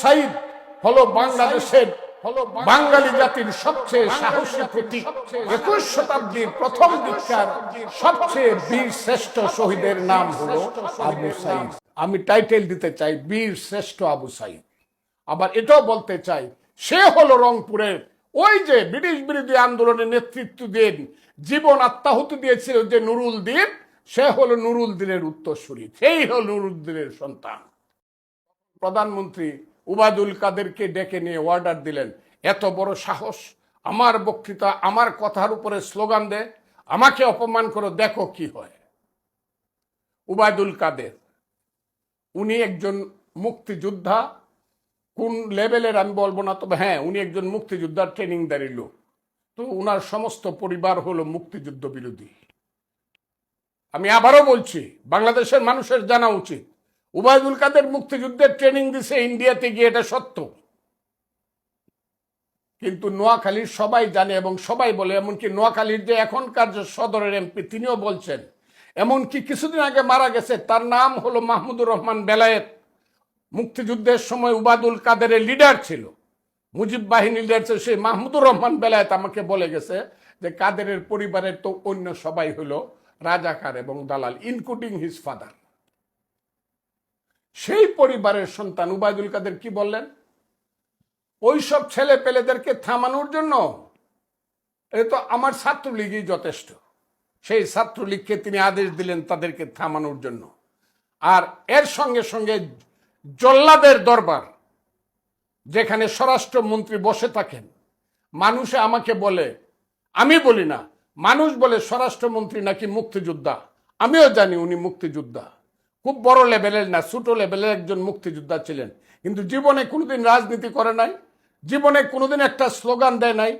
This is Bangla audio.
সাইদ হলো বাংলাদেশের বাঙালি জাতির সবচেয়ে সাহসী প্রতীক। 21 শতাব্দীর প্রথম দিককার সবচেয়ে বীর শ্রেষ্ঠ শহীদের নাম হলো আবু সাইদ। আমি টাইটেল দিতে চাই বীর শ্রেষ্ঠ আবু সাইদ। আবার এটাও বলতে চাই সে হলো রংপুরের ওই যে ব্রিটিশ বিরোধী আন্দোলনের নেতৃত্ব দিয়ে জীবন আত্মাহুতি দিয়েছিল যে নুরুল দ্বীপ, সে হলো নুরুল দ্বীপের উত্তরসূরি, সেই হলো নুরুল দ্বীপের সন্তান। প্রধানমন্ত্রী উবায়দুল কাদেরকে ডেকে নিয়ে অর্ডার দিলেন, এত বড় সাহস, আমার বক্তৃতা আমার কথার উপরে স্লোগান দেয়, আমাকে অপমান করো, দেখো কি হয়। উবায়দুল কাদের উনি একজন মুক্তিযোদ্ধা, কোন লেভেলের আমি বলবো না, তবে হ্যাঁ উনি একজন মুক্তিযোদ্ধার ট্রেনিংদারি লোক। তো উনার সমস্ত পরিবার হলো মুক্তিযুদ্ধ বিরোধী। আমি আবারও বলছি, বাংলাদেশের মানুষের জানা উচিত উবায়দুল কাদের মুক্তিযুদ্ধের ট্রেনিং দিছে ইন্ডিয়াতে গিয়ে, এটা সত্য। কিন্তু নোয়াখালীর সবাই জানে এবং সবাই বলে, এমনকি নোয়াখালীর যে এখনকার যে সদরের এমপি তিনিও বলছেন, এমনকি কিছুদিন আগে মারা গেছে, তার নাম হলো মাহমুদুর রহমান বেলায়েত। মুক্তিযুদ্ধের সময় উবায়দুল কাদেরের লিডার ছিল, মুজিব বাহিনী লিডার ছিল সেই মাহমুদুর রহমান বেলায়েত আমাকে বলে গেছে যে কাদেরের পরিবারের তো অন্য সবাই হলো রাজাকার এবং দালাল, ইনক্লুডিং হিজ ফাদার। সেই পরিবারের সন্তান উবায়দুল কাদের কি বললেন, ওইসব ছেলে পেলেদেরকে থামানোর জন্য এ তো আমার ছাত্রলীগই যথেষ্ট। সেই ছাত্রলীগকে তিনি আদেশ দিলেন তাদেরকে থামানোর জন্য। আর এর সঙ্গে সঙ্গে জল্লাদের দরবার, যেখানে স্বরাষ্ট্রমন্ত্রী বসে থাকেন, মানুষে আমাকে বলে, আমি বলি না, মানুষ বলে স্বরাষ্ট্রমন্ত্রী নাকি মুক্তিযোদ্ধা। আমিও জানি উনি মুক্তিযোদ্ধা, খুব বড় লেভেলের না, ছোট লেভেলের একজন মুক্তিযোদ্ধা ছিলেন, কিন্তু জীবনে কোনোদিন রাজনীতি করে নাই, জীবনে কোনোদিন একটা স্লোগান দেয় নাই।